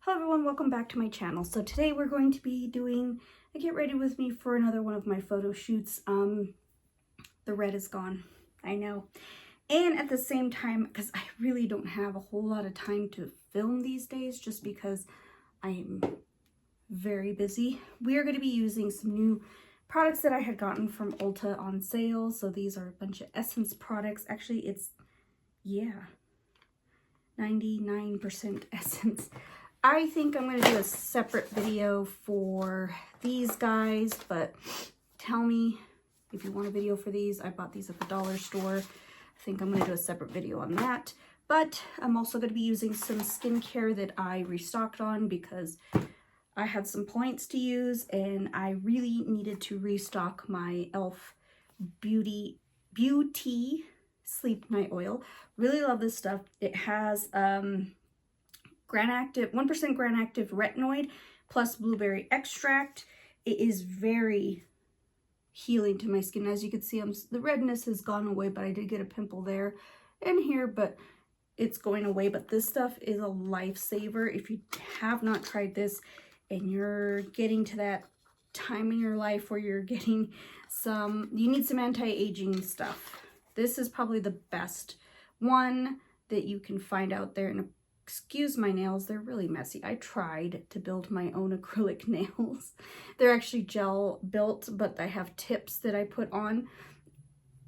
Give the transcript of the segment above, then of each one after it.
Hello everyone, welcome back to my channel. So today we're going to be doing a get ready with me for another one of my photo shoots. The red is gone, I know. And at the same time, because I really don't have a whole lot of time to film these days just because I'm very busy, we are going to be using some new products that I had gotten from Ulta on sale. So these are a bunch of Essence products. Actually, it's, yeah, 99% Essence. I think I'm going to do a separate video for these guys, but tell me if you want a video for these. I bought these at the dollar store. I think I'm going to do a separate video on that. But I'm also going to be using some skincare that I restocked on because I had some points to use and I really needed to restock my e.l.f. Beauty Sleep Night Oil. Really love this stuff. It has 1% Gran Active retinoid plus blueberry extract. It is very healing to my skin. As you can see, the redness has gone away, but I did get a pimple there and here, but it's going away. But this stuff is a lifesaver. If you have not tried this and you're getting to that time in your life where you're getting you need some anti-aging stuff, this is probably the best one that you can find out there. And excuse my nails, they're really messy. I tried to build my own acrylic nails. They're actually gel built, but I have tips that I put on.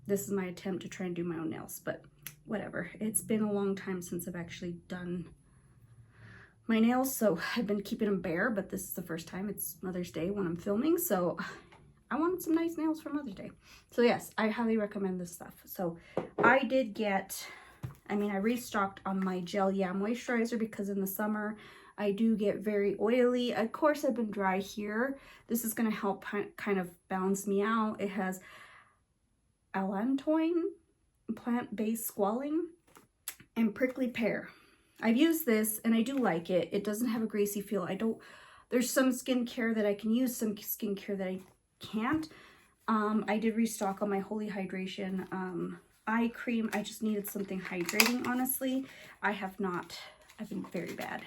This is my attempt to try and do my own nails, but whatever. It's been a long time since I've actually done my nails, so I've been keeping them bare, but this is the first time. It's Mother's Day when I'm filming, so I wanted some nice nails for Mother's Day. So yes, I highly recommend this stuff. So I did get, I restocked on my Gel moisturizer because in the summer I do get very oily. Of course, I've been dry here. This is going to help kind of balance me out. It has allantoin, plant-based squalene, and prickly pear. I've used this and I do like it. It doesn't have a greasy feel. There's some skincare that I can use, some skincare that I can't. I did restock on my Holy Hydration eye cream. I just needed something hydrating, honestly. I've been very bad.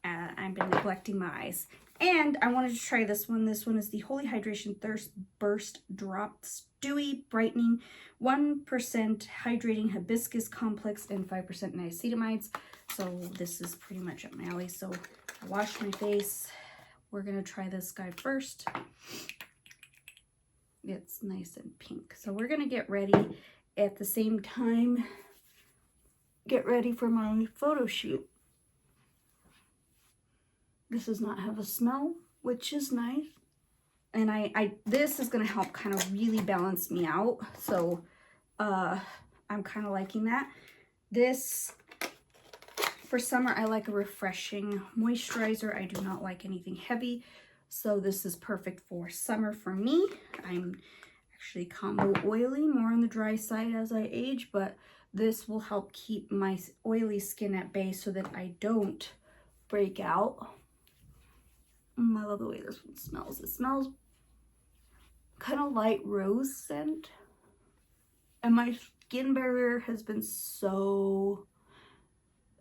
I've been neglecting my eyes. And I wanted to try this one. This one is the Holy Hydration Thirst Burst Drops Dewy Brightening 1% Hydrating Hibiscus Complex and 5% niacinamides. So this is pretty much up my alley. So I washed my face. We're going to try this guy first. It's nice and pink. So we're going to get ready at the same time. Get ready for my photo shoot. This does not have a smell, which is nice. And this is going to help kind of really balance me out. So I'm kind of liking that. This, for summer, I like a refreshing moisturizer. I do not like anything heavy. So this is perfect for summer for me. I'm actually combo oily, more on the dry side as I age, but this will help keep my oily skin at bay so that I don't break out. I love the way this one smells. It smells kind of light rose scent. And my skin barrier has been so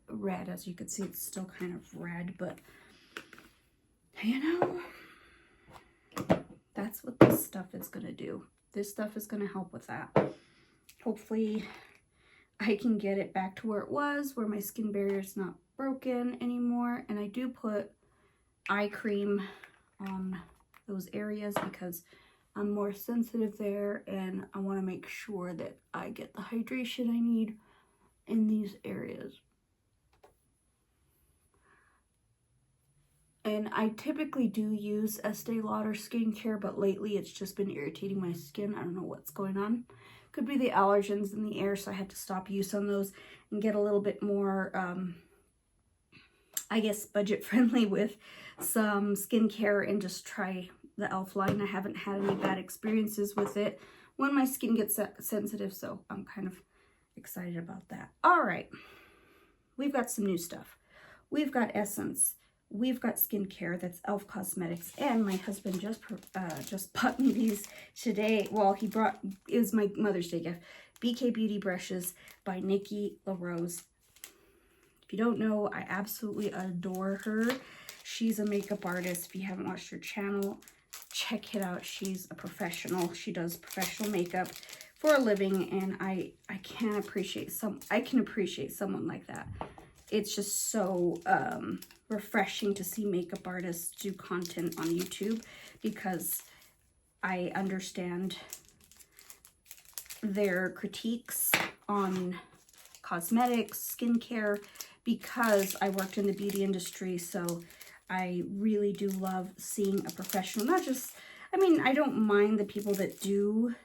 red. As you can see, it's still kind of red, but you know, that's what this stuff is going to do. This stuff is going to help with that. Hopefully I can get it back to where it was, where my skin barrier is not broken anymore. And I do put eye cream on those areas because I'm more sensitive there and I want to make sure that I get the hydration I need in these areas. And I typically do use Estee Lauder skincare, but lately it's just been irritating my skin. I don't know what's going on. Could be the allergens in the air, so I had to stop use on those and get a little bit more, I guess, budget friendly with some skincare and just try the e.l.f. line. I haven't had any bad experiences with it when my skin gets sensitive, so I'm kind of excited about that. All right, we've got some new stuff. We've got Essence. We've got skincare. That's e.l.f. Cosmetics, and my husband just bought me these today. Well, it was my Mother's Day gift. BK Beauty brushes by Nikki LaRose. If you don't know, I absolutely adore her. She's a makeup artist. If you haven't watched her channel, check it out. She's a professional. She does professional makeup for a living, and I can appreciate someone like that. It's just so refreshing to see makeup artists do content on YouTube, because I understand their critiques on cosmetics, skincare, because I worked in the beauty industry. So I really do love seeing a professional, not just, I mean, I don't mind the people that do,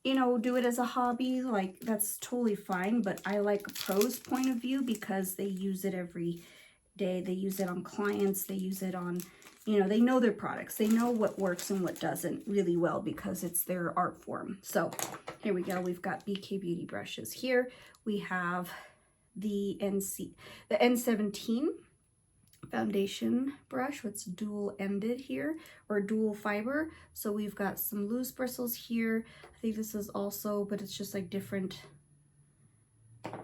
you know, do it as a hobby. Like, that's totally fine. But I like a pro's point of view, because they use it every day. They use it on clients. They use it on, you know, they know their products. They know what works and what doesn't really well, because it's their art form. So here we go. We've got BK Beauty brushes here. We have the N17 foundation brush, what's dual ended here, or dual fiber. So we've got some loose bristles here. I think this is also, but it's just like different.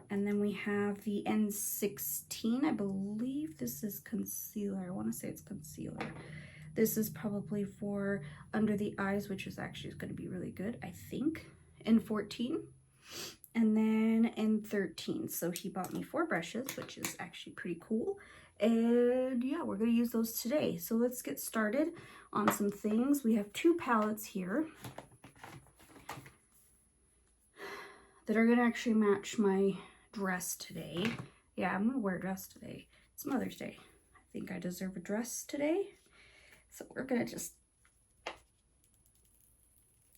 And then we have the N16. I believe this is concealer. I want to say it's concealer. This is probably for under the eyes, which is actually going to be really good, I think. N14. And then N13. So he bought me 4 brushes, which is actually pretty cool. And yeah, we're going to use those today. So let's get started on some things. We have 2 palettes here that are going to actually match my dress today. Yeah, I'm going to wear a dress today. It's Mother's Day. I think I deserve a dress today. So we're going to just...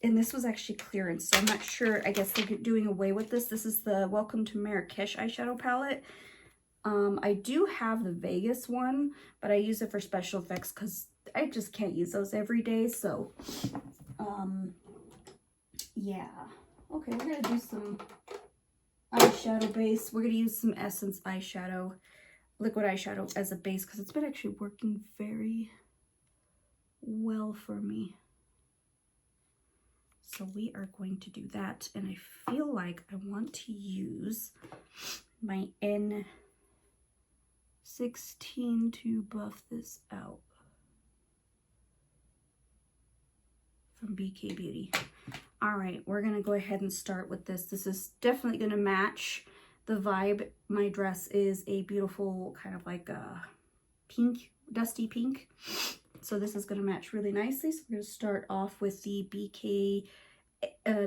And this was actually clearance, so I'm not sure. I guess they're doing away with this. This is the Welcome to Marrakesh eyeshadow palette. I do have the Vegas one, but I use it for special effects because I just can't use those every day. So, yeah. Okay, we're going to do some eyeshadow base. We're going to use some Essence eyeshadow, liquid eyeshadow as a base, because it's been actually working very well for me. So we are going to do that, and I feel like I want to use my N16 to buff this out from BK Beauty. All right, we're gonna go ahead and start with this. This is definitely gonna match the vibe. My dress is a beautiful kind of like a pink, dusty pink. So this is gonna match really nicely. So we're gonna start off with the BK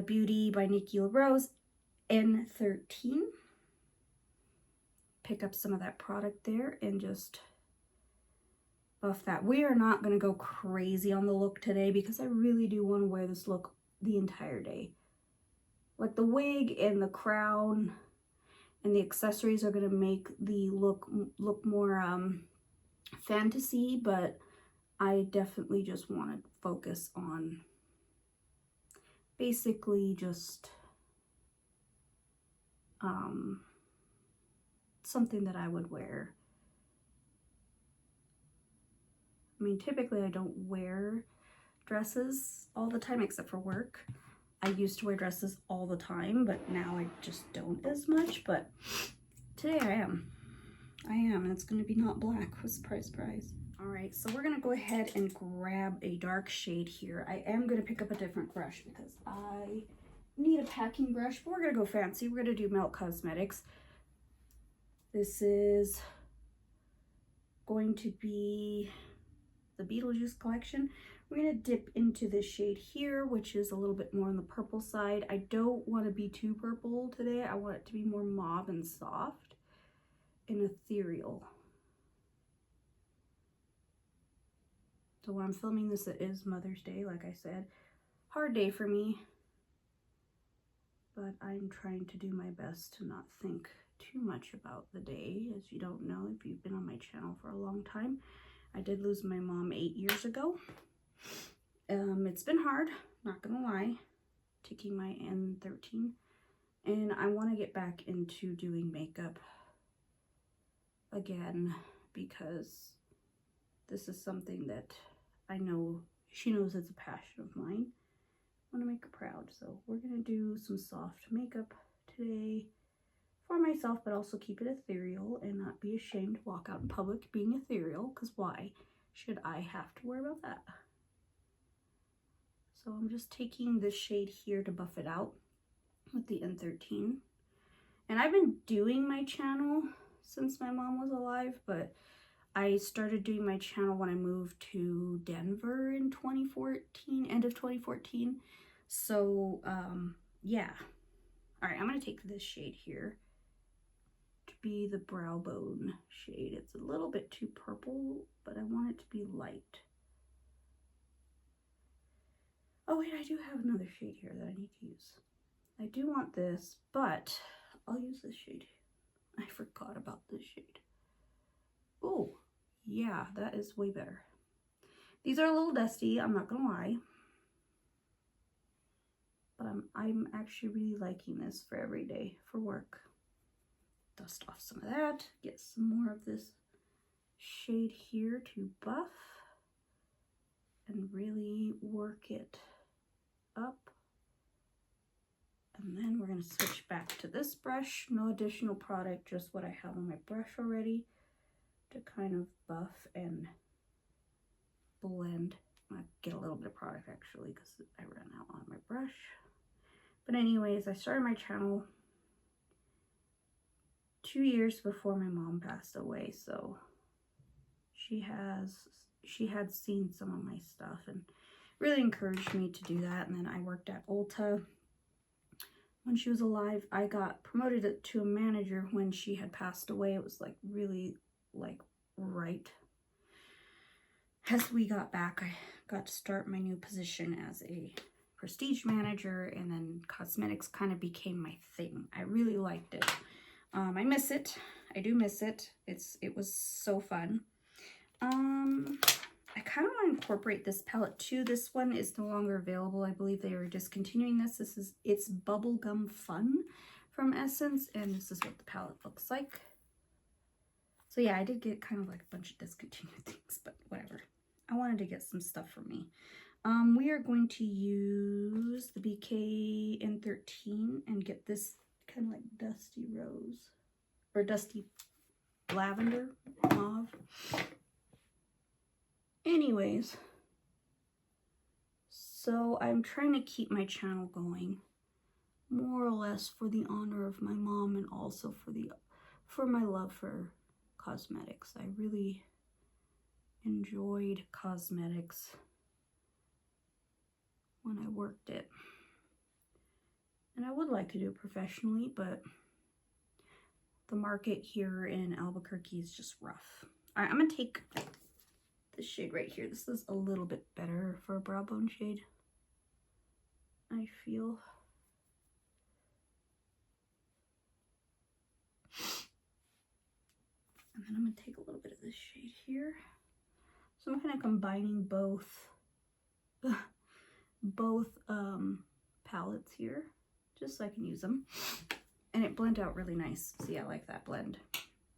Beauty by Nikki LaRose N13. Pick up some of that product there and just buff that. We are not going to go crazy on the look today, because I really do want to wear this look the entire day. Like, the wig and the crown and the accessories are going to make the look more fantasy, but I definitely just want to focus on basically just something that I would wear. I mean, typically I don't wear dresses all the time except for work. I used to wear dresses all the time, but now I just don't as much. But today I am, and it's going to be not black. Surprise, surprise. All right, so we're going to go ahead and grab a dark shade here. I am going to pick up a different brush because I need a packing brush, but we're going to go fancy. We're going to do Melt Cosmetics. This is going to be the Beetlejuice collection. We're going to dip into this shade here, which is a little bit more on the purple side. I don't want to be too purple today. I want it to be more mauve and soft and ethereal. So when I'm filming this, it is Mother's Day, like I said. Hard day for me, but I'm trying to do my best to not think too much about the day. As you don't know, if you've been on my channel for a long time, I did lose my mom 8 years ago. It's been hard, not gonna lie, taking my N13, and I want to get back into doing makeup again, because this is something that I know she knows it's a passion of mine. I want to make her proud, so we're gonna do some soft makeup today for myself, but also keep it ethereal and not be ashamed to walk out in public being ethereal, because why should I have to worry about that? So I'm just taking this shade here to buff it out with the N13. And I've been doing my channel since my mom was alive, but I started doing my channel when I moved to Denver in 2014, end of 2014. So, yeah. All right, I'm going to take this shade here to be the brow bone shade. It's a little bit too purple, but I want it to be light. Oh wait, I do have another shade here that I need to use. I do want this, but I'll use this shade. I forgot about this shade. Oh, yeah, that is way better. These are a little dusty, I'm not gonna lie. But I'm actually really liking this for every day for work. Dust off some of that, get some more of this shade here to buff and really work it up. And then we're going to switch back to this brush. No additional product, just what I have on my brush already to kind of buff and blend. I get a little bit of product actually because I ran out on my brush. But anyways, I started my channel 2 years before my mom passed away, so she had seen some of my stuff and really encouraged me to do that. And then I worked at Ulta when she was alive. I got promoted to a manager when she had passed away. It was like really like right as we got back. I got to start my new position as a prestige manager, and then cosmetics kind of became my thing. I really liked it. I miss it. I do miss it. It was so fun. I kind of want to incorporate this palette too. This one is no longer available. I believe they are discontinuing this. It's Bubblegum Fun from Essence, and this is what the palette looks like. So yeah, I did get kind of like a bunch of discontinued things, but whatever. I wanted to get some stuff for me. We are going to use the BK N13 and get this kind of like dusty rose or dusty lavender mauve. Anyways, so I'm trying to keep my channel going more or less for the honor of my mom and also for my love for cosmetics. I really enjoyed cosmetics when I worked it. And I would like to do it professionally, but the market here in Albuquerque is just rough. All right, I'm gonna take this shade right here. This is a little bit better for a brow bone shade, I feel. And then I'm gonna take a little bit of this shade here. So I'm kind of combining both palettes here, just so I can use them. And it blended out really nice. See, I like that blend.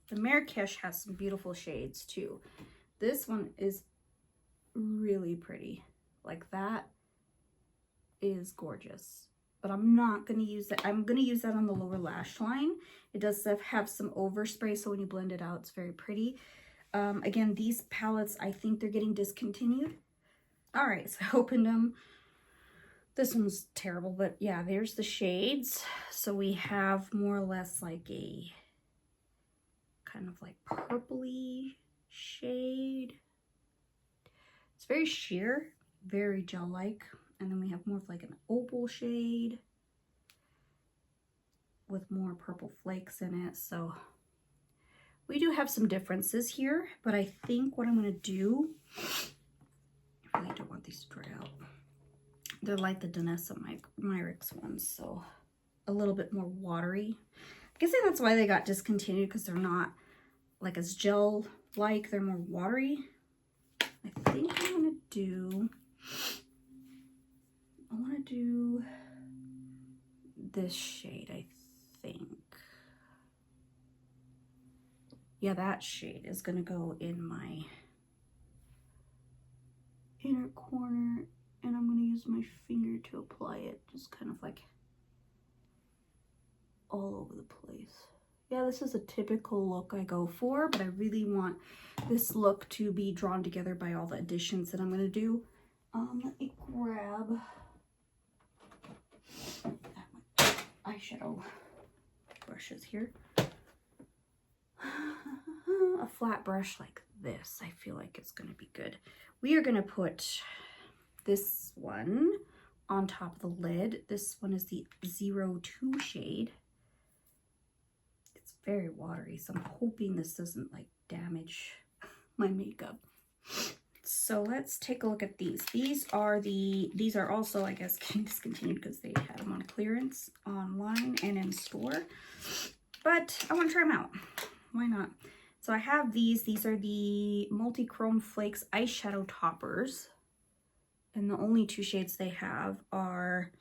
The Marrakesh has some beautiful shades too. This one is really pretty. Like, that is gorgeous. But I'm not going to use that. I'm going to use that on the lower lash line. It does have some overspray, so when you blend it out, it's very pretty. Again, these palettes, I think they're getting discontinued. All right, so I opened them. This one's terrible, but yeah, there's the shades. So we have more or less like a kind of like purpley shade. It's very sheer, very gel-like. And then we have more of like an opal shade with more purple flakes in it. So we do have some differences here, but I think what I'm gonna do, I really don't want these to dry out. They're like the Danessa Myricks ones, so a little bit more watery. I guess that's why they got discontinued, because they're not like as gel-like, they're more watery. I think I'm gonna do, I wanna do this shade, I think. Yeah, that shade is gonna go in my inner corner, and I'm gonna use my finger to apply it, just kind of like all over the place. Yeah, this is a typical look I go for, but I really want this look to be drawn together by all the additions that I'm going to do. Let me grab eyeshadow brushes here. A flat brush like this, I feel like it's going to be good. We are going to put this one on top of the lid. This one is the 02 shade. It's very watery, so I'm hoping this doesn't like damage my makeup. So let's take a look at these. These are also, I guess, getting discontinued because they had them on clearance online and in store. But I want to try them out. Why not? So I have these. These are the Multi-Chrome Flakes eyeshadow toppers. And the only two shades they have are,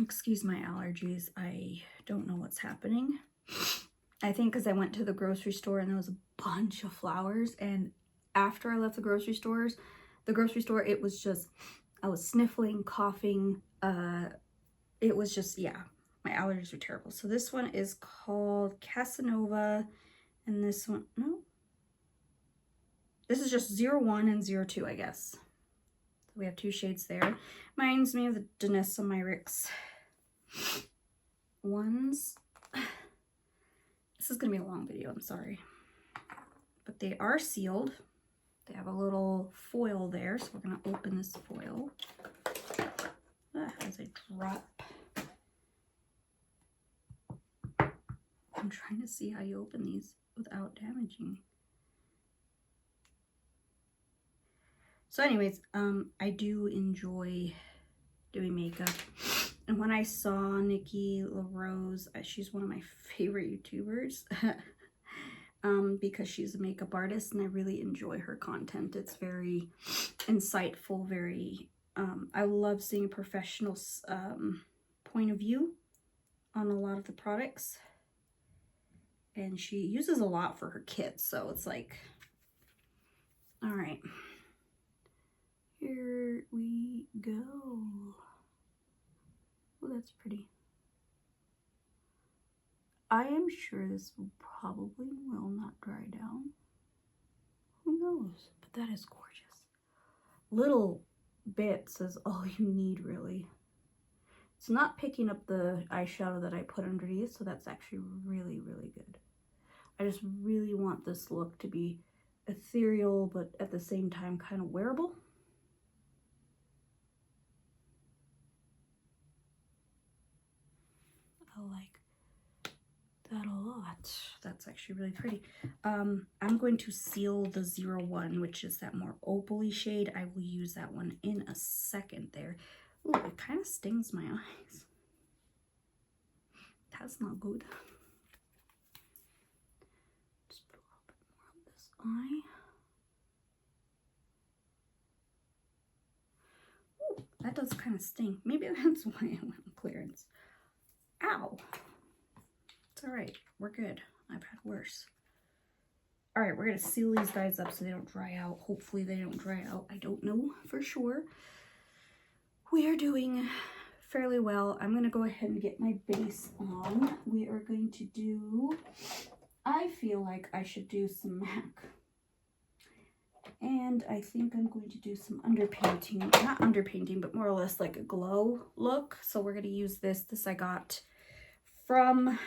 excuse my allergies, I don't know what's happening. I think because I went to the grocery store and there was a bunch of flowers, and after I left the grocery store, it was just, I was sniffling, coughing, it was just, yeah, my allergies were terrible. So this one is called Casanova, and this one, no, this is just 01 and 02, I guess. So we have two shades there. Reminds me of the Danessa Myricks ones. This is gonna be a long video, I'm sorry. But they are sealed. They have a little foil there, so we're gonna open this foil. As I drop. I'm trying to see how you open these without damaging. So anyways, I do enjoy doing makeup. And when I saw Nikki LaRose, she's one of my favorite YouTubers because she's a makeup artist and I really enjoy her content. It's very insightful, very, I love seeing a professional point of view on a lot of the products. And she uses a lot for her kids, so it's like, all right. Here we go. Oh, that's pretty. I am sure this probably will not dry down. Who knows? But that is gorgeous. Little bits is all you need, really. It's not picking up the eyeshadow that I put underneath, so that's actually really, really good. I just really want this look to be ethereal, but at the same time kind of wearable. I like that a lot. That's actually really pretty. I'm going to seal the 01, which is that more opal-y shade. I will use that one in a second there. Ooh, it kind of stings my eyes. That's not good. Just put a little bit more on this eye. Ooh, that does kind of sting. Maybe that's why I went on clearance. Ow. It's all right. We're good. I've had worse. All right, we're going to seal these guys up so they don't dry out. Hopefully they don't dry out. I don't know for sure. We are doing fairly well. I'm going to go ahead and get my base on. We are going to do, I feel like I should do some MAC. And I think I'm going to do some underpainting. Not underpainting, but more or less like a glow look. So we're going to use this. This I got from,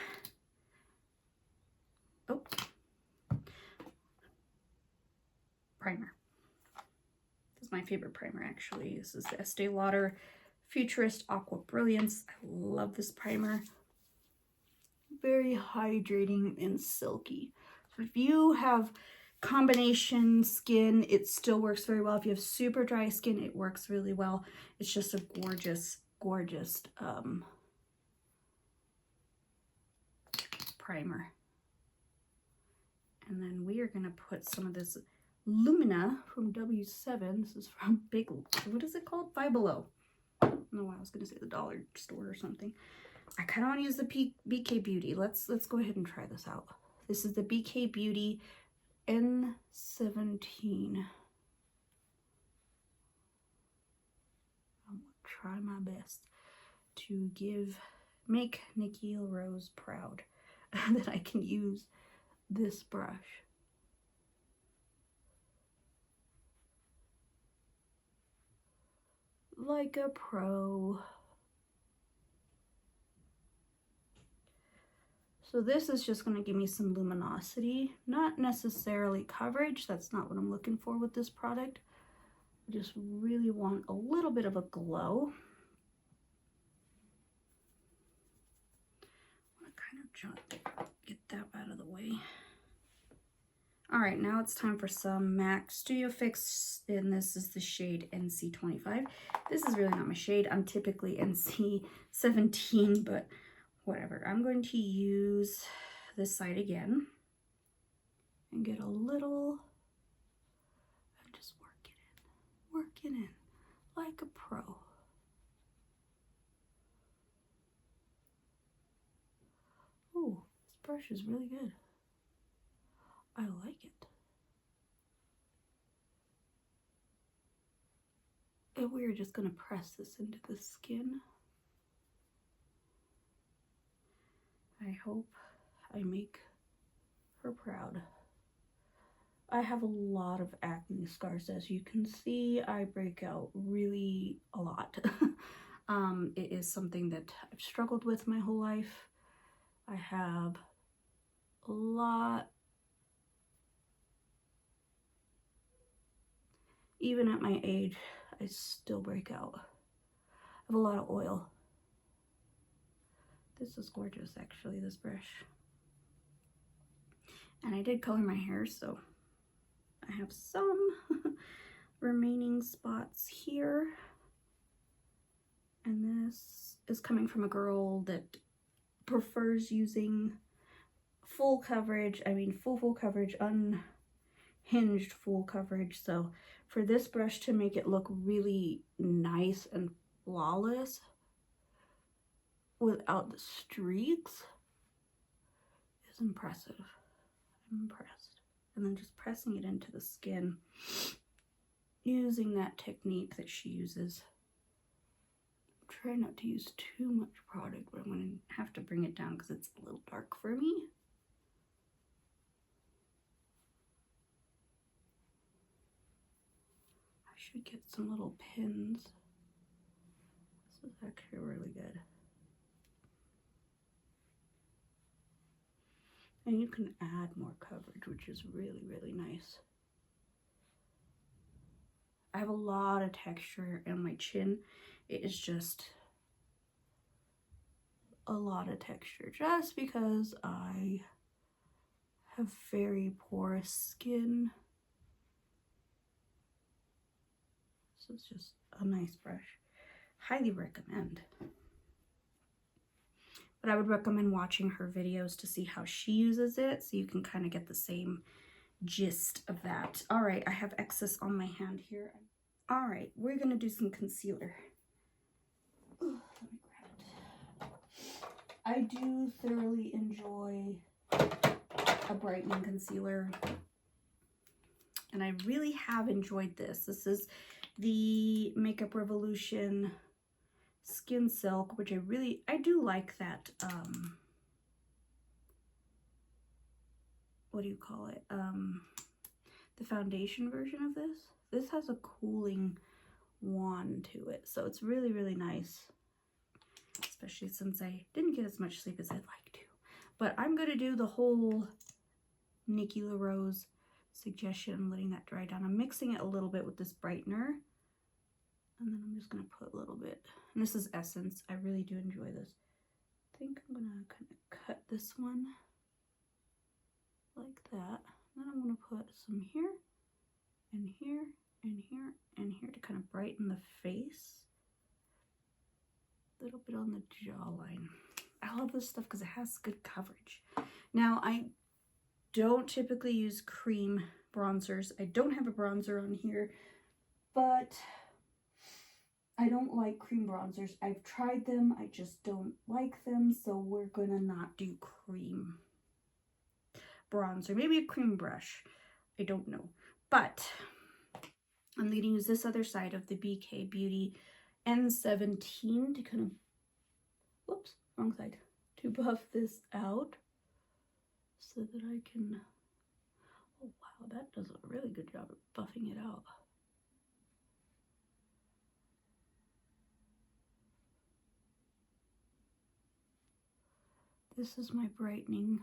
oh, primer. This is my favorite primer, actually. This is the Estee Lauder Futurist Aqua Brilliance. I love this primer. Very hydrating and silky. So if you have combination skin, it still works very well. If you have super dry skin, it works really well. It's just a gorgeous, gorgeous primer. And then we are going to put some of this Lumina from W7. This is from Big, what is it called? Five Below. I don't know why I was going to say the dollar store or something. I kind of want to use the BK Beauty. Let's go ahead and try this out. This is the BK Beauty N17. I'm going to try my best to make Nikki LaRose proud. that I can use this brush. Like a pro. So this is just going to give me some luminosity, not necessarily coverage. That's not what I'm looking for with this product. I just really want a little bit of a glow. I want to kind of get that out of the way. All right, now it's time for some MAC Studio Fix, and this is the shade NC25. This is really not my shade. I'm typically NC17, but whatever. I'm going to use this side again and get a little, and just work it in like a pro. Oh, this brush is really good. I like it. And we're just gonna press this into the skin. I hope I make her proud. I have a lot of acne scars, as you can see. I break out really a lot. It is something that I've struggled with my whole life. I have a lot. Even at my age, I still break out. I have a lot of oil. This is gorgeous, actually, this brush. And I did color my hair, so I have some remaining spots here. And this is coming from a girl that prefers using full coverage. I mean, full coverage, unhinged full coverage. So for this brush to make it look really nice and flawless without the streaks is impressive. I'm impressed. And then just pressing it into the skin using that technique that she uses. Try not to use too much product, but I'm going to have to bring it down because it's a little dark for me. I should get some little pins. This is actually really good. And you can add more coverage, which is really, really nice. I have a lot of texture in my chin. It is just a lot of texture just because I have very porous skin. So it's just a nice brush. Highly recommend. But I would recommend watching her videos to see how she uses it, so you can kind of get the same gist of that. All right, I have excess on my hand here. All right, we're gonna do some concealer. Ooh, let me grab it. I do thoroughly enjoy a brightening concealer, and I really have enjoyed this. This is the Makeup Revolution Skin Silk, which I do like that, what do you call it? The foundation version of this. This has a cooling wand to it, so it's really, really nice, especially since I didn't get as much sleep as I'd like to. But I'm going to do the whole Nikki LaRose suggestion. I'm letting that dry down. I'm mixing it a little bit with this brightener, and then I'm just going to put a little bit, and this is Essence. I really do enjoy this. I think I'm going to kind of cut this one like that. Then I'm going to put some here, and here, and here, and here to kind of brighten the face. A little bit on the jawline. I love this stuff because it has good coverage. Now, I don't typically use cream bronzers. I don't have a bronzer on here, but I don't like cream bronzers. I've tried them. I just don't like them, so we're going to not do cream bronzer. Maybe a cream brush. I don't know. But I'm going to use this other side of the BK Beauty N17 to kind of, whoops, wrong side, to buff this out. so that I can, oh wow, that does a really good job of buffing it out. This is my brightening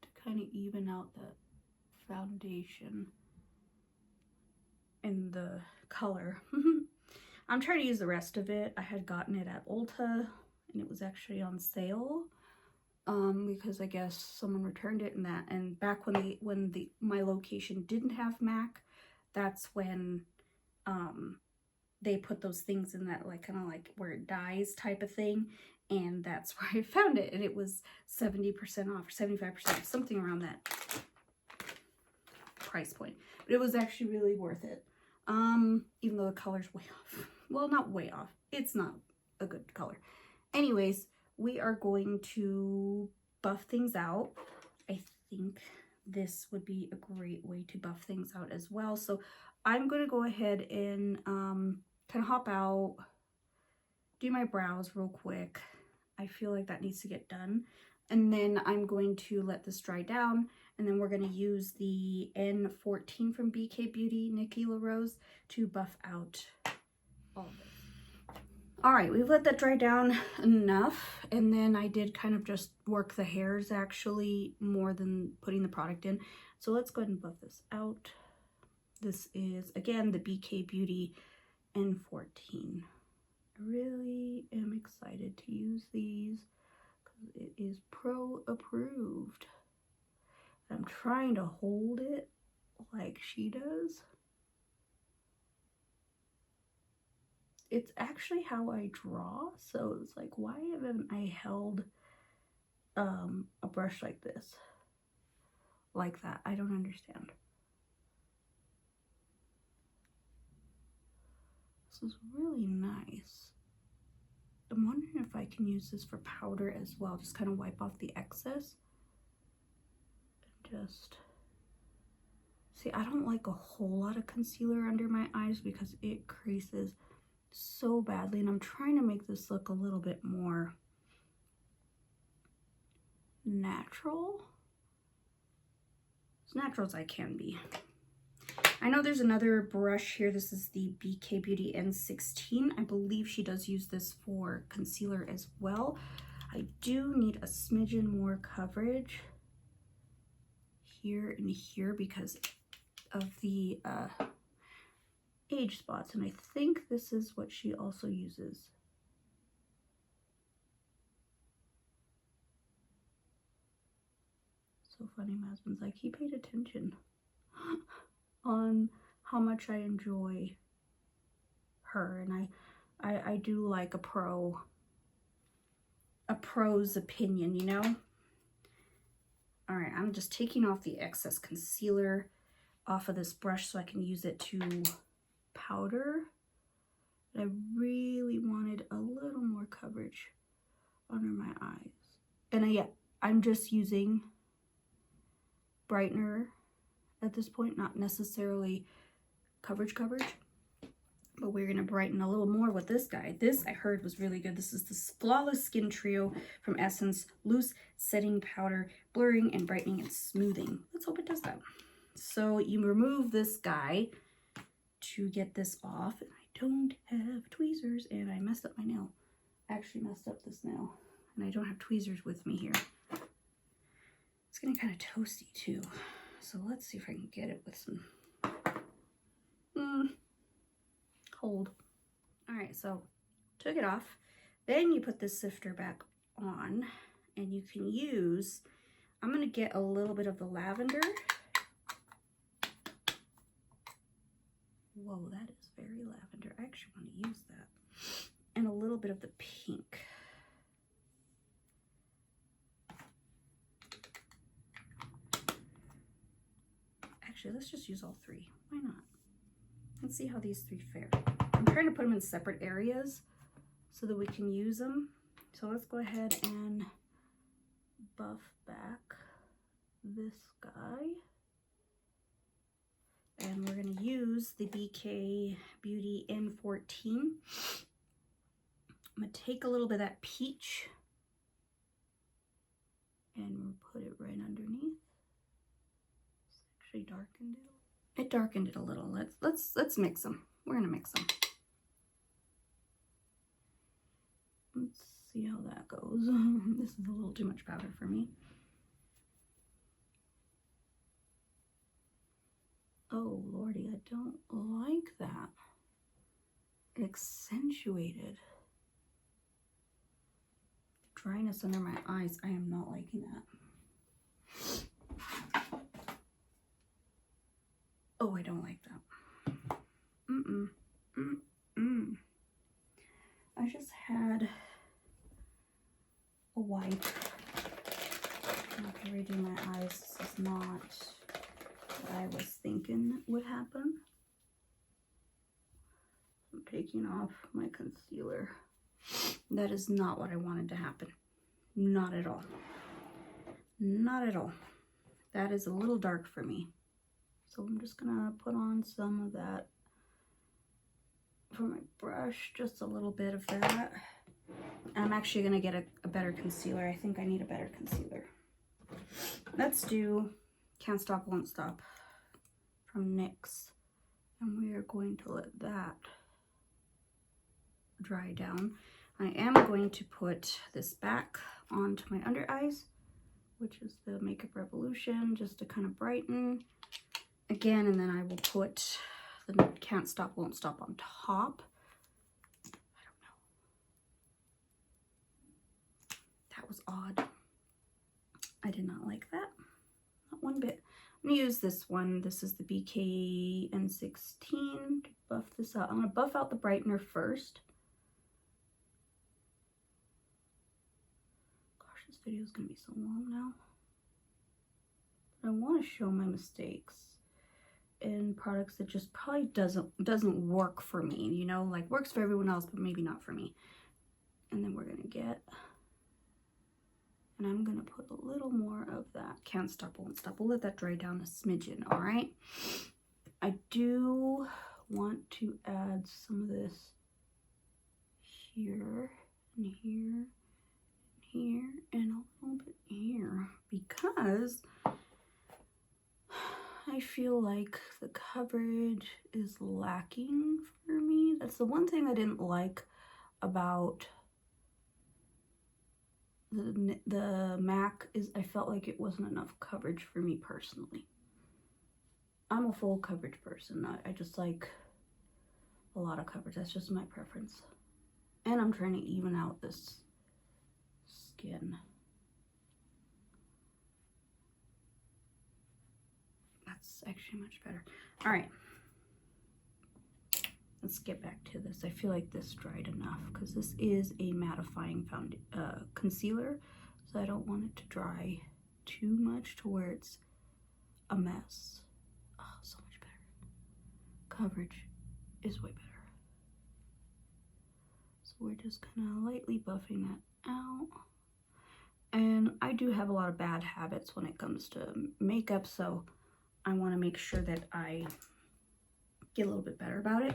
to kind of even out the foundation and the color. I'm trying to use the rest of it. I had gotten it at Ulta and it was actually on sale because I guess someone returned it, and back when my location didn't have MAC, that's when they put those things in that like kind of like where it dies type of thing, and that's where I found it, and it was 70% off or 75%, something around that price point, but it was actually really worth it. Even though the color's way off. Well, not way off, it's not a good color. Anyways, we are going to buff things out. I think this would be a great way to buff things out as well. So I'm going to go ahead and kind of hop out, do my brows real quick. I feel like that needs to get done. And then I'm going to let this dry down, and then we're going to use the N14 from BK Beauty, Nikki LaRose, to buff out all of this. All right, we've let that dry down enough, and then I did kind of just work the hairs actually more than putting the product in. So let's go ahead and buff this out. This is, again, the BK Beauty N14. I really am excited to use these because it is pro approved. I'm trying to hold it like she does. It's actually how I draw, so it's like, why haven't I held a brush like this, like that? I don't understand. This is really nice. I'm wondering if I can use this for powder as well, just kind of wipe off the excess. And just, see, I don't like a whole lot of concealer under my eyes because it creases so badly, and I'm trying to make this look a little bit more natural, as natural as I can be. I know there's another brush here. This is the BK Beauty N16. I believe she does use this for concealer as well. I do need a smidgen more coverage here and here because of the age spots, and I think this is what she also uses. So funny, my husband's like, he paid attention on how much I enjoy her, and I do like a pro's opinion, you know. All right, I'm just taking off the excess concealer off of this brush so I can use it to powder. I really wanted a little more coverage under my eyes, and yeah, I'm just using brightener at this point, not necessarily coverage, but we're gonna brighten a little more with this guy. This I heard was really good. This is the Flawless Skin Trio from Essence, loose setting powder, blurring and brightening and smoothing. Let's hope it does that. So you remove this guy to get this off, and I don't have tweezers, and I messed up my nail. I actually messed up this nail, and I don't have tweezers with me here. It's getting kind of toasty too, so let's see if I can get it with some hold. All right, so took it off. Then you put this sifter back on, and you can use, I'm gonna get a little bit of the lavender. Whoa, that is very lavender. I actually want to use that. And a little bit of the pink. Actually, let's just use all three. Why not? Let's see how these three fare. I'm trying to put them in separate areas so that we can use them. So let's go ahead and buff back this guy. And we're going to use the BK Beauty N14. I'm going to take a little bit of that peach And we'll put it right underneath. It's actually darkened it. It darkened it a little. Let's mix them. We're gonna mix them. Let's see how that goes. This is a little too much powder for me. Oh lordy, I don't like that. It accentuated dryness under my eyes. I am not liking that. Oh, I don't like that. I just had a wipe. I have to redo my eyes. This is not what I was thinking would happen. I'm taking off my concealer. That is not what I wanted to happen. Not at all. Not at all. That is a little dark for me. So I'm just gonna put on some of that for my brush, just a little bit of that. I'm actually gonna get a better concealer. I think I need a better concealer. Let's do Can't Stop, Won't Stop from NYX. And we are going to let that dry down. I am going to put this back onto my under eyes, which is the Makeup Revolution, just to kind of brighten again, and then I will put the Can't Stop, Won't Stop on top. I don't know. That was odd. I did not like that. Not one bit. I'm going to use this one. This is the BK N16 to buff this out. I'm going to buff out the brightener first. Gosh, this video is going to be so long now. But I want to show my mistakes in products that just probably doesn't work for me, you know, like works for everyone else but maybe not for me. And then we're gonna get, and I'm gonna put a little more of that Can't Stop, Won't Stop. We'll let that dry down a smidgen. All right, I do want to add some of this here and here and here and a little bit here, because I feel like the coverage is lacking for me. That's the one thing I didn't like about the MAC, is I felt like it wasn't enough coverage for me personally. I'm a full coverage person. I just like a lot of coverage. That's just my preference. And I'm trying to even out this skin. That's actually much better. All right, let's get back to this. I feel like this dried enough because this is a mattifying concealer, so I don't want it to dry too much to where it's a mess. Oh, so much better. Coverage is way better. So we're just kind of lightly buffing that out. And I do have a lot of bad habits when it comes to makeup, so I want to make sure that I get a little bit better about it.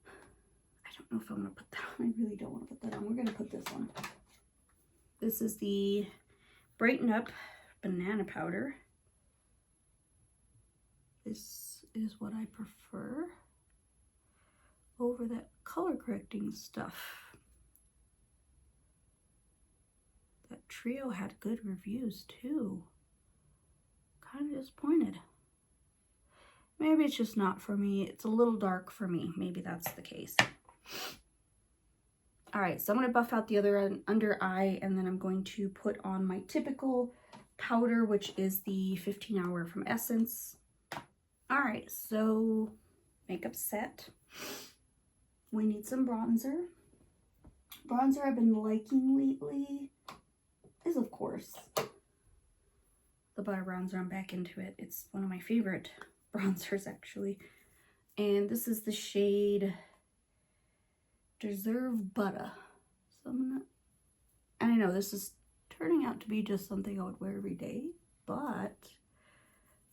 I don't know if I want to put that on. I really don't want to put that on. We're going to put this on. This is the Brighten Up Banana Powder. This is what I prefer over that color correcting stuff. That Trio had good reviews too. Kind of disappointed. Maybe it's just not for me. It's a little dark for me. Maybe that's the case. All right, so I'm going to buff out the other under eye, and then I'm going to put on my typical powder, which is the 15 Hour from Essence. All right, so makeup set. We need some bronzer. Bronzer I've been liking lately is, of course, the Butter Bronzer. I'm back into it. It's one of my favorite bronzers, actually. And this is the shade Deserve Butter. So I'm gonna, I know this is turning out to be just something I would wear every day, but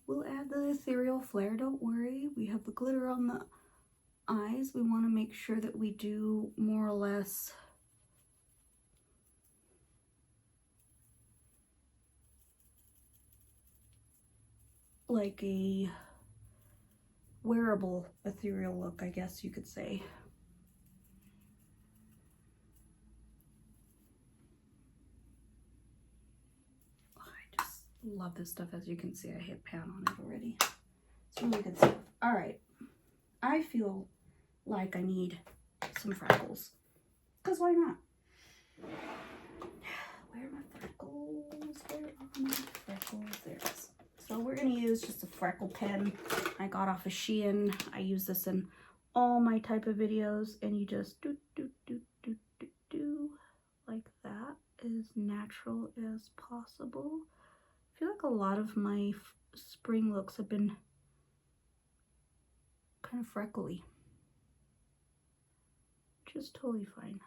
we'll add the ethereal flare. Don't worry. We have the glitter on the eyes. We want to make sure that we do more or less like a wearable ethereal look, I guess you could say. I just love this stuff. As you can see, I hit pan on it already. It's really good stuff. All right, I feel like I need some freckles, because why not? Where are my freckles? Where are my freckles? There it is. So we're going to use just a freckle pen I got off of Shein. I use this in all my type of videos, and you just do like that, as natural as possible. I feel like a lot of my spring looks have been kind of freckly, which is totally fine.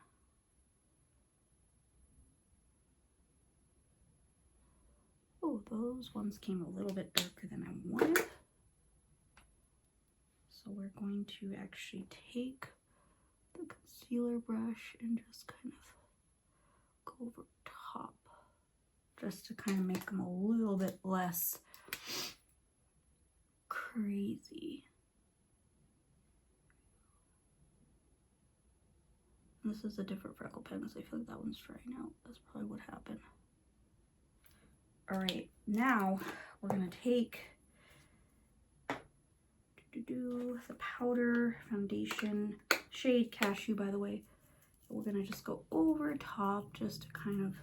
Oh, those ones came a little bit darker than I wanted. So we're going to actually take the concealer brush and just kind of go over top, just to kind of make them a little bit less crazy. This is a different freckle pen because I feel like that one's drying out. That's probably what happened. All right, now we're gonna take the powder foundation, shade Cashew, by the way. We're gonna just go over top just to kind of,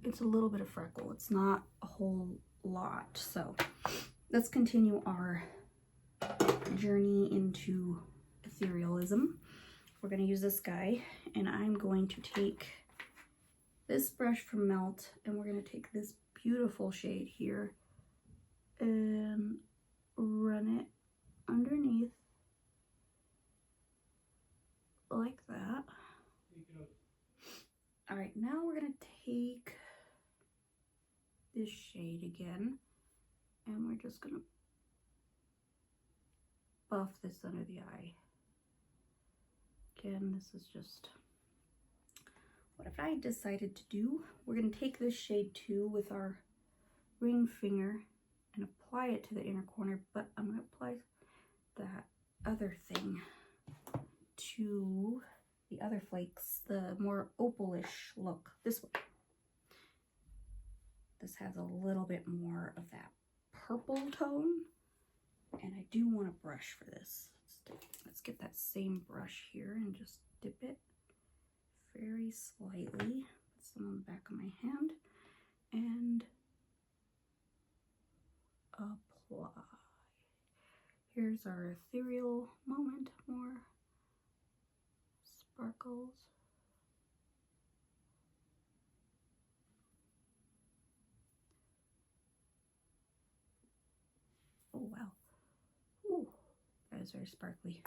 it's a little bit of freckle. It's not a whole lot. So let's continue our journey into etherealism. We're gonna use this guy, and I'm going to take this brush from Melt, and we're gonna take this beautiful shade here and run it underneath like that. All right, now we're gonna take this shade again, and we're just gonna buff this under the eye. Again, this is just what I decided to do. We're gonna take this shade too with our ring finger and apply it to the inner corner, but I'm gonna apply that other thing to the other flakes, the more opalish look, this one. This has a little bit more of that purple tone, and I do want a brush for this. Let's get that same brush here and just dip it very slightly, put some on the back of my hand, and apply. Here's our ethereal moment, more sparkles. Oh wow. Ooh, that is very sparkly.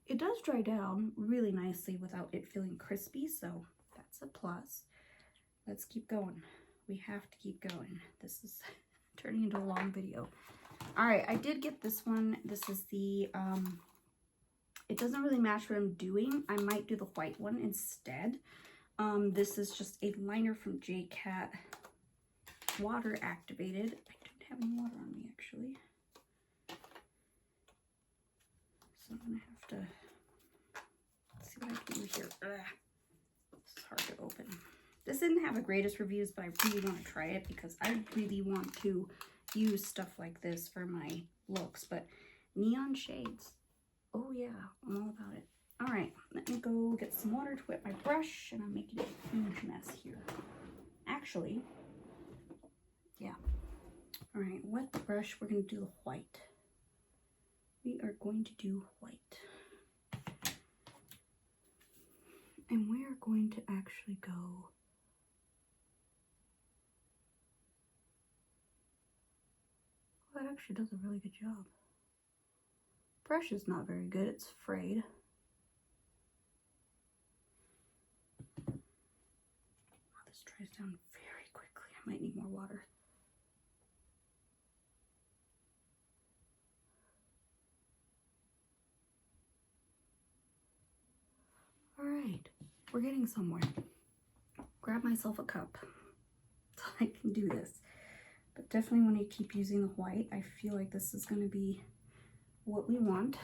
It does dry down really nicely without it feeling crispy, so that's a plus. Let's keep going. We have to keep going. This is turning into a long video. All right, I did get this one. This is the, it doesn't really match what I'm doing. I might do the white one instead. This is just a liner from JCat, water activated. I don't have any water on me actually. So I'm gonna have to see what I can do here. It's hard to open. This didn't have the greatest reviews, but I really want to try it because I really want to use stuff like this for my looks. But neon shades, oh yeah, I'm all about it. All right, let me go get some water to wet my brush, and I'm making a huge mess here. Actually, yeah. All right, wet the brush. We're gonna do the white. We are going to do white. And we are going to actually go that actually does a really good job. Brush is not very good, it's frayed. Oh, this dries down very quickly. I might need more water. All right, we're getting somewhere. Grab myself a cup so I can do this. But definitely want to keep using the white. I feel like this is going to be what we want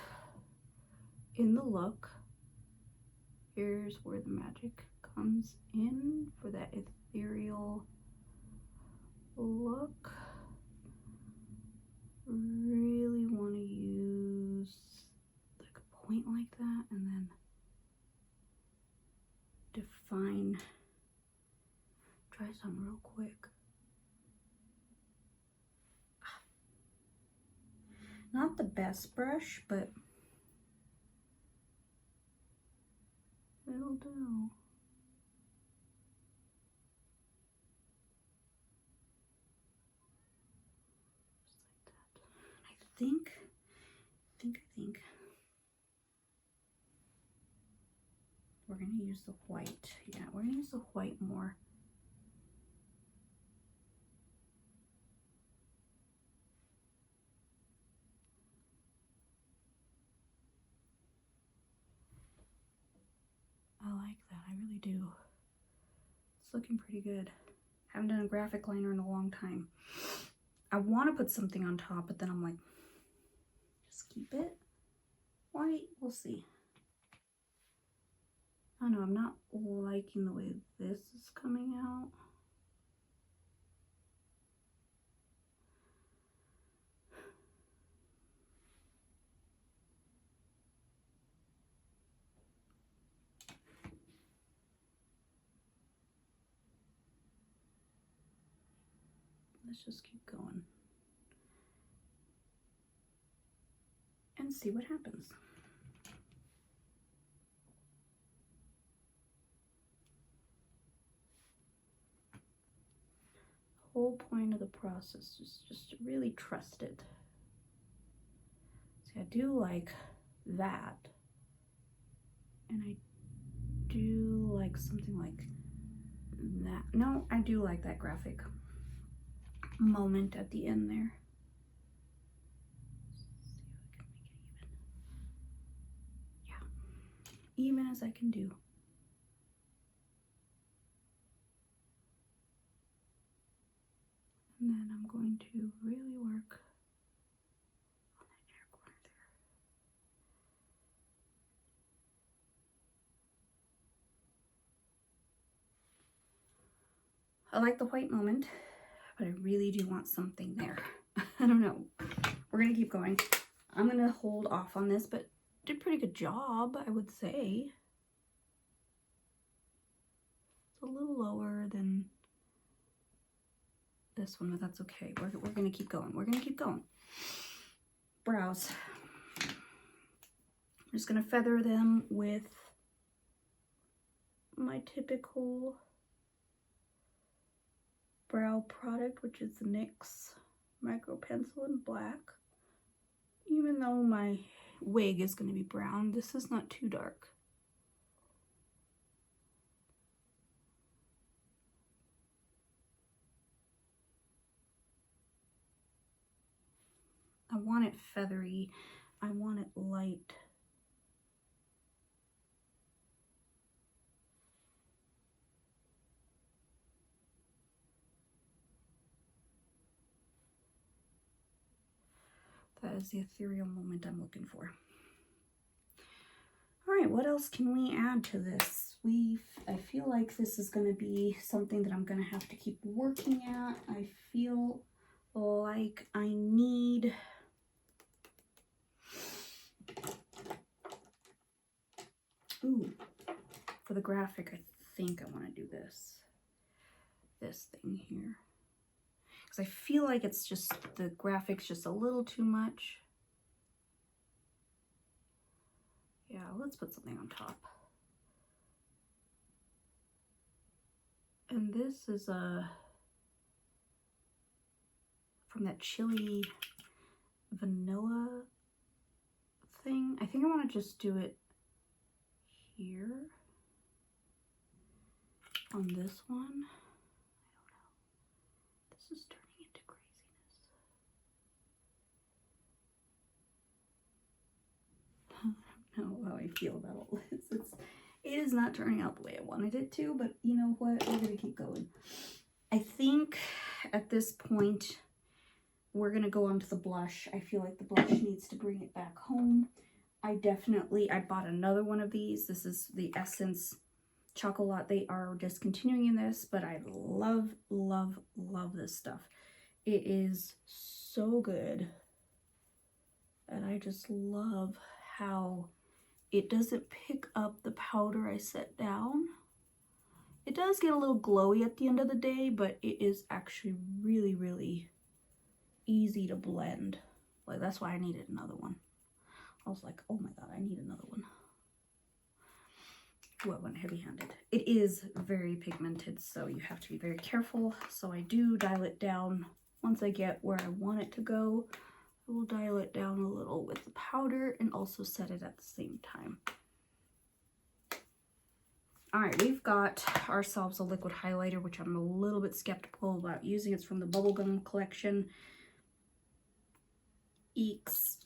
in the look. Here's where the magic comes in for that ethereal look. Really want to use like a point like that and then define, try some real quick. Not the best brush, but it'll do. Just like that. I think we're gonna use the white. Yeah, we're gonna use the white more. I like that, I really do. It's looking pretty good. Haven't done a graphic liner in a long time. I want to put something on top, but then I'm like, just keep it white. We'll see. I don't know, I'm not liking the way this is coming out. Let's just keep going and see what happens. The whole point of the process is just to really trust it. See, I do like that, and I do like something like that. No, I do like that graphic moment at the end there. Even as I can do. And then I'm going to really work on that inner corner there. I like the white moment, but I really do want something there. I don't know. We're gonna keep going. I'm gonna hold off on this, but did a pretty good job, I would say. It's a little lower than this one, but that's okay. We're gonna keep going. We're gonna keep going. Brows. I'm just gonna feather them with my typical brow product, which is the NYX Micro Pencil in black. Even though my wig is going to be brown, this is not too dark. I want it feathery. I want it light. That is the ethereal moment I'm looking for. All right, what else can we add to this? I feel like this is going to be something that I'm going to have to keep working at. I feel like I need... Ooh, for the graphic, I think I want to do this thing here. Because I feel like it's just, the graphic's just a little too much. Yeah, let's put something on top. And this is from that chili vanilla thing. I think I want to just do it here on this one. I don't know. This is turning into craziness. I don't know how I feel about all this. It is not turning out the way I wanted it to, but you know what? We're gonna keep going. I think at this point, we're going to go on to the blush. I feel like the blush needs to bring it back home. I bought another one of these. This is the Essence Chocolat. They are discontinuing in this, but I love, love, love this stuff. It is so good. And I just love how it doesn't pick up the powder I set down. It does get a little glowy at the end of the day, but it is actually really, really easy to blend. Like, that's why I needed another one. I was like, oh my god, I need another one. Ooh, I went heavy-handed. It is very pigmented, so you have to be very careful. So I do dial it down. Once I get where I want it to go, I will dial it down a little with the powder and also set it at the same time. All right, we've got ourselves a liquid highlighter, which I'm a little bit skeptical about using. It's from the Bubblegum collection. Eeks.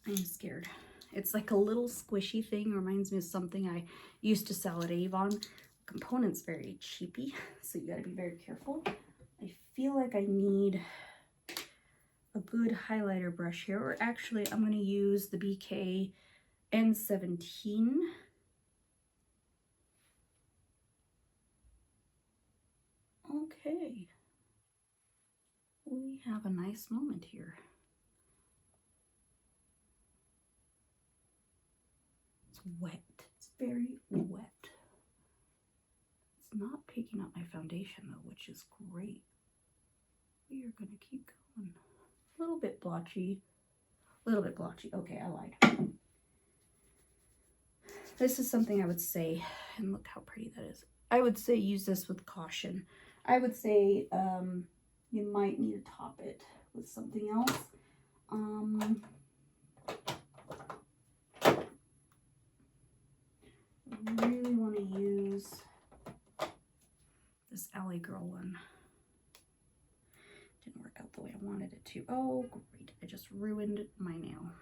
I'm scared. It's like a little squishy thing. Reminds me of something I used to sell at Avon. Component's very cheapy, so you gotta be very careful. I feel like I need a good highlighter brush here, or actually I'm gonna use the BK N17. Okay, we have a nice moment here. It's wet. It's very wet. It's not picking up my foundation though, which is great. We are gonna keep going. A little bit blotchy. A little bit blotchy. Okay, I lied. This is something I would say, and look how pretty that is. I would say use this with caution. I would say you might need to top it with something else. I really want to use this Alley Girl one. Didn't work out the way I wanted it to. Oh, great. I just ruined my nail.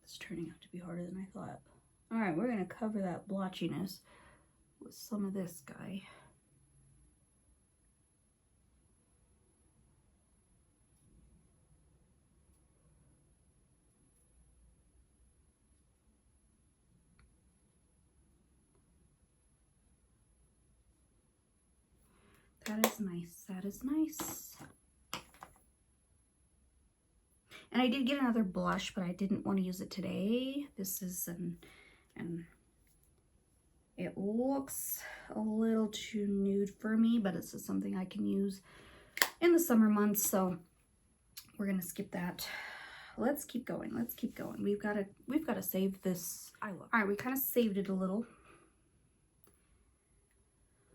It's turning out to be harder than I thought. All right, we're going to cover that blotchiness with some of this guy. That is nice. That is nice. And I did get another blush, but I didn't want to use it today. This is and it looks a little too nude for me, but this is something I can use in the summer months, so we're gonna skip that. Let's keep going. Let's keep going. We've got to save this eye look. All right, we kind of saved it a little.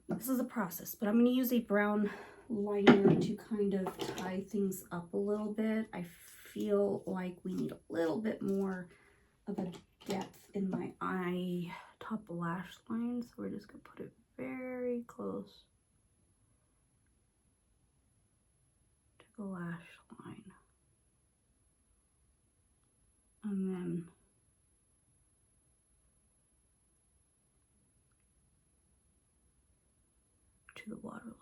This is a process, but I'm going to use a brown liner to kind of tie things up a little bit. I feel like we need a little bit more of a depth in my eye top lash line, so we're just going to put it very close to the lash line. And then to the waterline.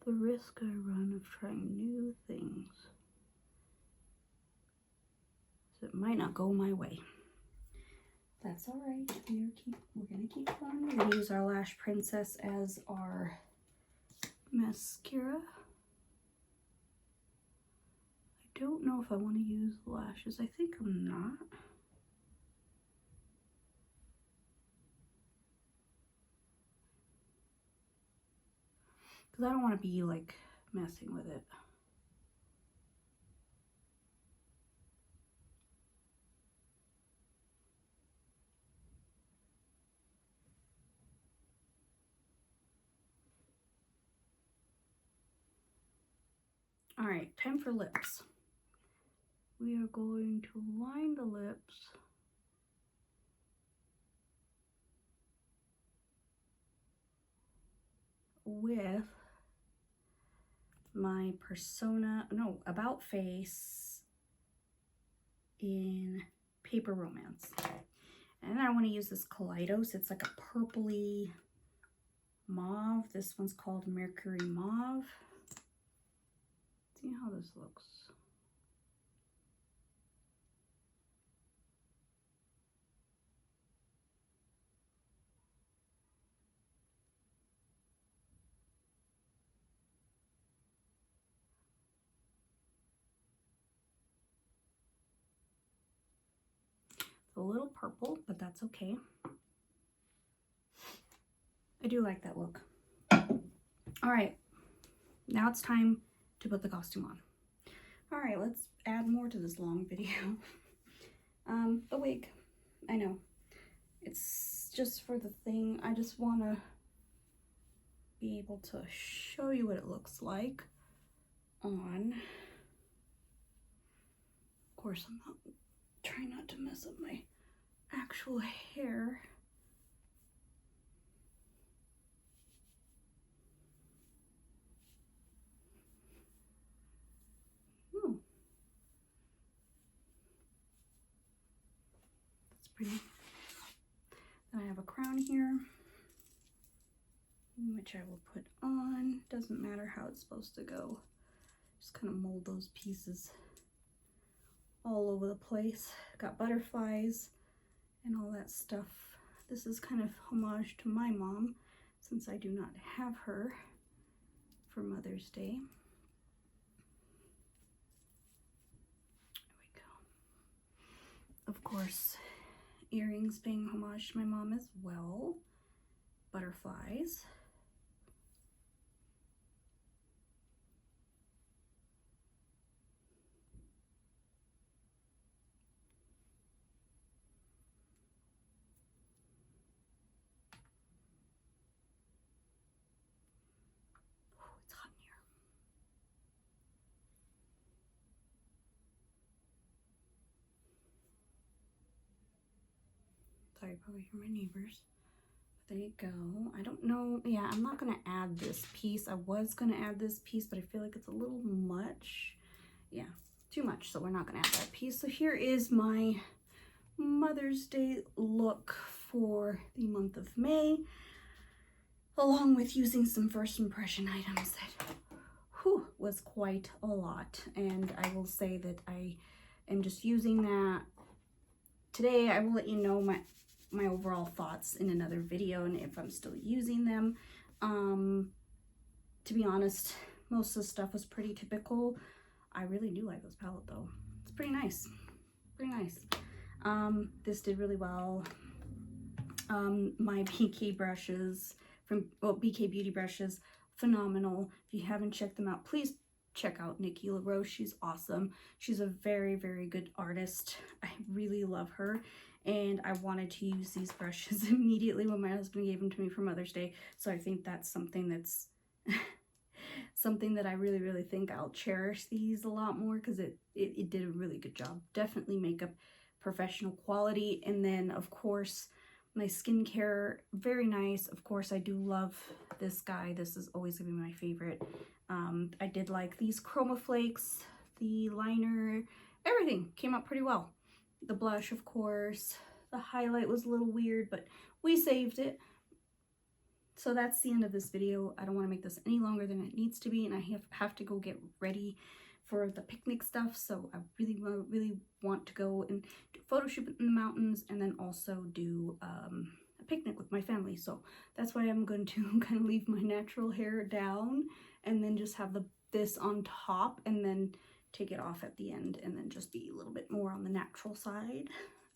The risk I run of trying new things is it might not go my way. That's all right. We're gonna keep going. We're gonna use our Lash Princess as our mascara. I don't know if I want to use lashes. I think I'm not. Because I don't want to be like messing with it. All right, time for lips. We are going to line the lips with my About Face in Paper Romance. And I want to use this Kaleidos. It's like a purpley mauve. This one's called Mercury Mauve. See how this looks. A little purple, but that's okay. I do like that look. All right, now it's time to put the costume on. All right, let's add more to this long video. The wig, I know, it's just for the thing. I just want to be able to show you what it looks like on. Of course, I'm not trying not to mess up my actual hair. That's pretty. Then I have a crown here, which I will put on. Doesn't matter how it's supposed to go. Just kind of mold those pieces all over the place. Got butterflies and all that stuff. This is kind of homage to my mom, since I do not have her for Mother's Day. There we go. Of course, earrings paying homage to my mom as well. Butterflies. Oh, it's hot in here. Sorry, probably hear my neighbors. There you go. I don't know. Yeah, I'm not going to add this piece. I was going to add this piece, but I feel like it's a little much. Yeah, too much. So we're not going to add that piece. So here is my Mother's Day look for the month of May, along with using some first impression items that was quite a lot. And I will say that I am just using that today. I will let you know my overall thoughts in another video and if I'm still using them. To be honest, most of the stuff was pretty typical. I really do like this palette though. It's pretty nice. Pretty nice. This did really well. My BK brushes from BK Beauty brushes, phenomenal. If you haven't checked them out, please check out Nikki LaRose. She's awesome. She's a very, very good artist. I really love her. And I wanted to use these brushes immediately when my husband gave them to me for Mother's Day. So I think that's something that's something that I really, really think I'll cherish these a lot more, because it did a really good job. Definitely makeup professional quality. And then of course my skincare, very nice. Of course I do love this guy. This is always gonna be my favorite. I did like these Chroma Flakes, the liner, everything came out pretty well. The blush, of course. The highlight was a little weird, but we saved it. So that's the end of this video. I don't want to make this any longer than it needs to be, and I have to go get ready for the picnic stuff. So I really want to go and do a photo shoot in the mountains, and then also do a picnic with my family. So that's why I'm going to kind of leave my natural hair down, and then just have this on top, and then take it off at the end, and then just be a little bit more on the natural side,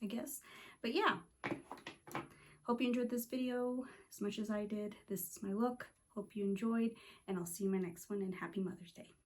I guess. But yeah, hope you enjoyed this video as much as I did. This is my look. Hope you enjoyed, and I'll see you in my next one, and happy Mother's Day.